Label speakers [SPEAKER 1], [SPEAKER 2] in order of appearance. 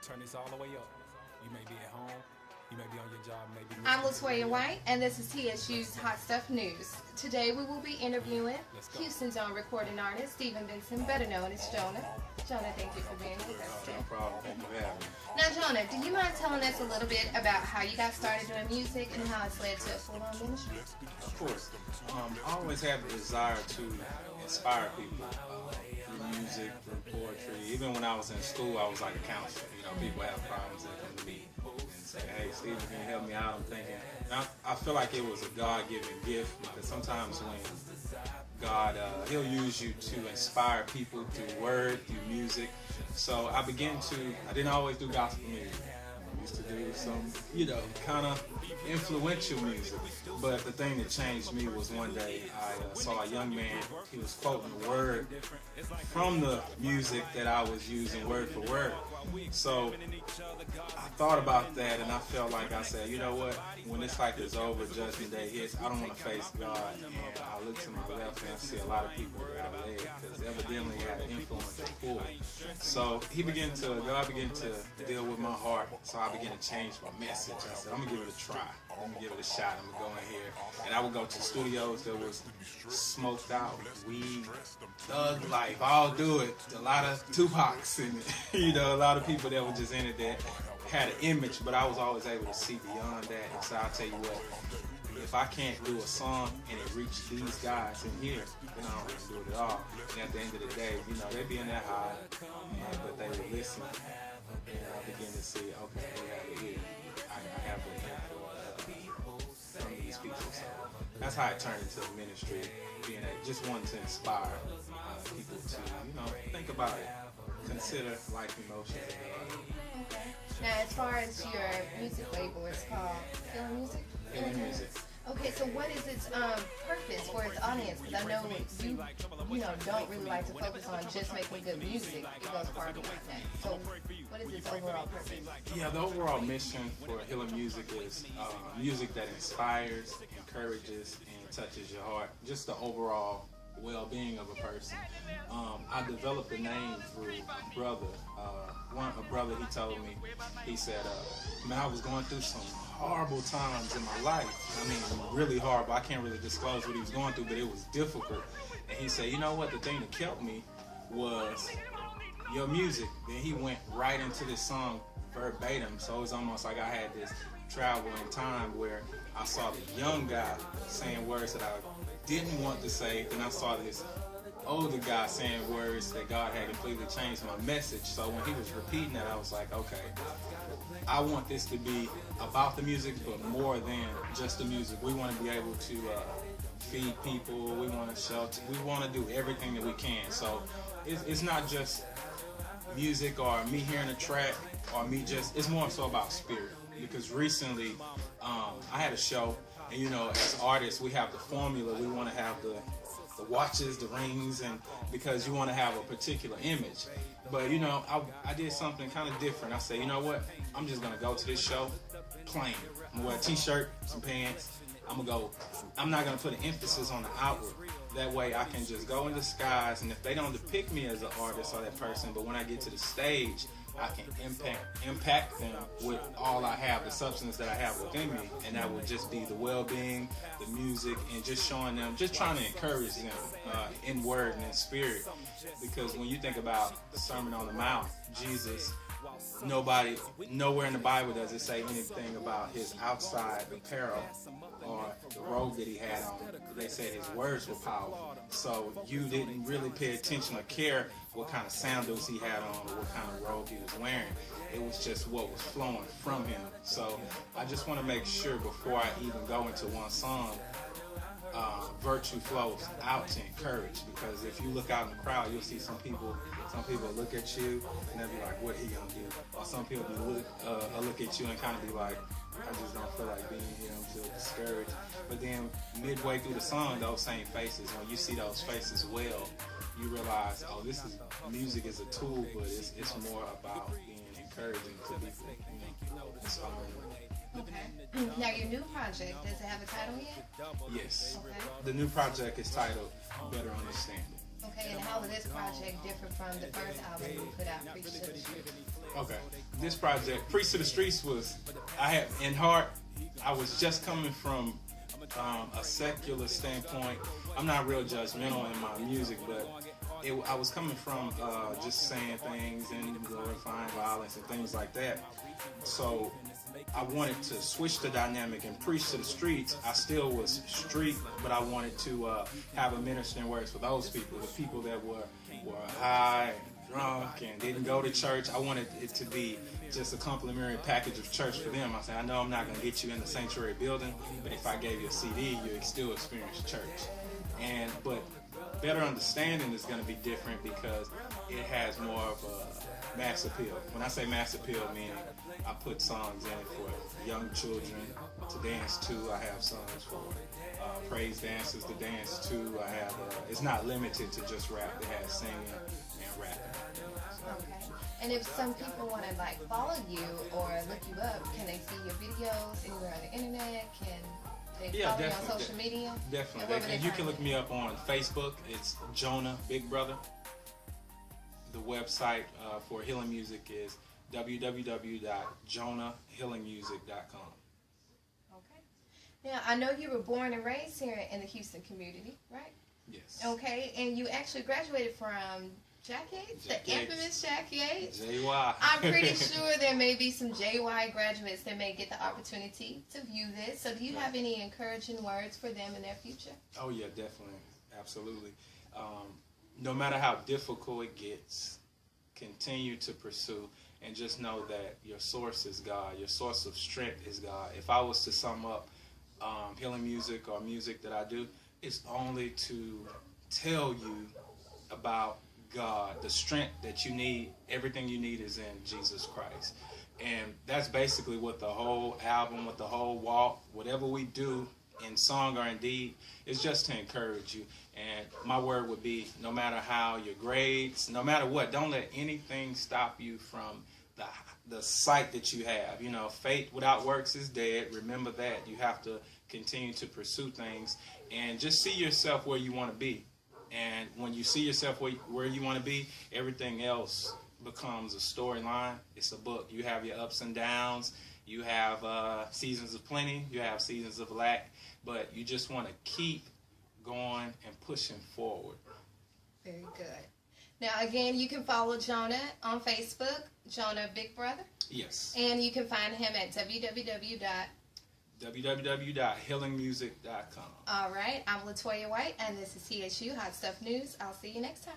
[SPEAKER 1] Turn this all the way up. You may be at home, you may be on your job, maybe.
[SPEAKER 2] I'm Latoya White, and this is TSU's Hot Stuff News. Today we will be interviewing Houston's own recording artist, Stephen Benson, better known as Jonah. Jonah, thank you for being with us today.
[SPEAKER 3] No problem. Thank you for having me.
[SPEAKER 2] Now, Jonah, do you mind telling us a little bit about how you got started doing music and how it's led to a full-on ministry?
[SPEAKER 3] Of course. I always have the desire to inspire people through music, through poetry. Even when I was in school, I was like a counselor. You know, people have problems, they come to me and say, "Hey, Stephen, can you help me out?" I'm thinking, I feel like it was a God-given gift, because sometimes when God, He'll use you to inspire people through word, through music. So I didn't always do gospel music. I used to do some, kind of influential music. But the thing that changed me was one day I saw a young man, he was quoting the word from the music that I was using word for word. So I thought about that, and I felt like I said, you know what, when this cycle is over, Judgment Day hits, I don't want to face God. And I look to my left and I see a lot of people that are led, because evidently he had an influence and pull. So God began to deal with my heart. So I began to change my message. I said, I'm going to give it a try. I'm going to give it a shot. I'm going to go in here. And I would go to studios that was smoked out, weed, thug life, I'll do it. A lot of Tupacs and, a lot of people that were just in it that had an image, but I was always able to see beyond that. And so I'll tell you what, if I can't do a song and it reached these guys in here, then I don't really do it at all. And at the end of the day, they be in that high, but they would listen. And I begin to see, okay, they have it here. I have the influence from these people. So that's how it turned into a ministry, being just wanting to inspire people to, think about it, consider life emotions.
[SPEAKER 2] Okay. Now, as far as your music label, it's called Feeling Music?
[SPEAKER 3] Feeling Music.
[SPEAKER 2] Okay, so what is its purpose for its audience? Because I know you don't really like to focus on just making good music. It goes far beyond that. So what is its overall purpose?
[SPEAKER 3] Yeah, the overall mission for Healing Music is music that inspires, encourages, and touches your heart. Just the overall well-being of a person. I developed the name through a brother. A brother, he told me, he said, man, I was going through some horrible times in my life. I mean, really horrible. I can't really disclose what he was going through, but it was difficult. And he said, you know what, the thing that kept me was your music. Then he went right into this song verbatim. So it was almost like I had this travel in time where I saw the young guy saying words that I didn't want to say. Then I saw this older guy saying words that God had completely changed my message. So when he was repeating that, I was like, okay, I want this to be about the music, but more than just the music. We want to be able to feed people. We want to shelter. We want to do everything that we can. So it's not just music or me hearing a track or me just, it's more so about spirit. Because recently I had a show, and as artists, we have the formula. We want to have the watches, the rings, and because you want to have a particular image. But I did something kind of different. I said, you know what? I'm just gonna go to this show plain. I'm gonna wear a t-shirt, some pants. I'm not gonna put an emphasis on the outward. That way I can just go in disguise, and if they don't depict me as an artist or that person, but when I get to the stage, I can impact them with all I have, the substance that I have within me, and that would just be the well-being, the music, and just showing them, just trying to encourage them in word and in spirit. Because when you think about the Sermon on the Mount, Jesus, nowhere in the Bible does it say anything about his outside apparel or the robe that he had on. They said his words were powerful. So you didn't really pay attention or care what kind of sandals he had on or what kind of robe he was wearing. It was just what was flowing from him. So I just want to make sure before I even go into one song, virtue flows out to encourage, because if you look out in the crowd, you'll see some people look at you and they'll be like, what he gonna do? Or some people look at you and kind of be like, I just don't feel like being here, I'm still discouraged. But then midway through the song, those same faces, when you see those faces well, you realize, oh, music is a tool, but it's more about being encouraging to people. So,
[SPEAKER 2] Okay. Now, your new project, does it have a title yet?
[SPEAKER 3] Yes.
[SPEAKER 2] Okay.
[SPEAKER 3] The new project is titled Better Understanding.
[SPEAKER 2] Okay, and how will this project differ from the first album you put out, Preach to the Street?
[SPEAKER 3] Okay. This project, Preach to the Streets, was, I was just coming from a secular standpoint. I'm not real judgmental in my music, but I was coming from just saying things and glorifying violence and things like that. So I wanted to switch the dynamic and preach to the streets. I still was street, but I wanted to have a ministering words for those people, the people that were high and drunk and didn't go to church. I wanted it to be just a complimentary package of church for them. I said, I know I'm not going to get you in the sanctuary building, but if I gave you a CD, you'd still experience church. But better understanding is going to be different because it has more of a mass appeal. When I say mass appeal, meaning I put songs in for young children to dance to. I have songs for praise dancers to dance to. I have it's not limited to just rap. It has singing and rapping.
[SPEAKER 2] Okay. And if some people want to like follow you or look you up, can they see your videos anywhere on the internet? Can they follow you on social media?
[SPEAKER 3] Definitely. And you can look me up on Facebook. It's Jonah Big Brother. The website for healing music is www.jonahhealingmusic.com.
[SPEAKER 2] Okay. Now, I know you were born and raised here in the Houston community, right?
[SPEAKER 3] Yes.
[SPEAKER 2] Okay, and you actually graduated from Jack Yates, the infamous Jack Yates.
[SPEAKER 3] JY.
[SPEAKER 2] I'm pretty sure there may be some JY graduates that may get the opportunity to view this. So do you have any encouraging words for them in their future?
[SPEAKER 3] Oh, yeah, definitely. Absolutely. No matter how difficult it gets, continue to pursue and just know that your source is God. Your source of strength is God. If I was to sum up healing music or music that I do, it's only to tell you about God, the strength that you need. Everything you need is in Jesus Christ. And that's basically what the whole album, what the whole walk, whatever we do in song or in deed, is just to encourage you. And my word would be, no matter how your grades, no matter what, don't let anything stop you from the sight that you have. You know, faith without works is dead. Remember that. You have to continue to pursue things and just see yourself where you want to be. And when you see yourself where you want to be, everything else becomes a storyline. It's a book. You have your ups and downs. You have seasons of plenty. You have seasons of lack. But you just want to keep going and pushing forward.
[SPEAKER 2] Very good. Now, again, you can follow Jonah on Facebook, Jonah Big Brother.
[SPEAKER 3] Yes.
[SPEAKER 2] And you can find him at
[SPEAKER 3] www.healingmusic.com.
[SPEAKER 2] All right. I'm Latoya White, and this is TSU Hot Stuff News. I'll see you next time.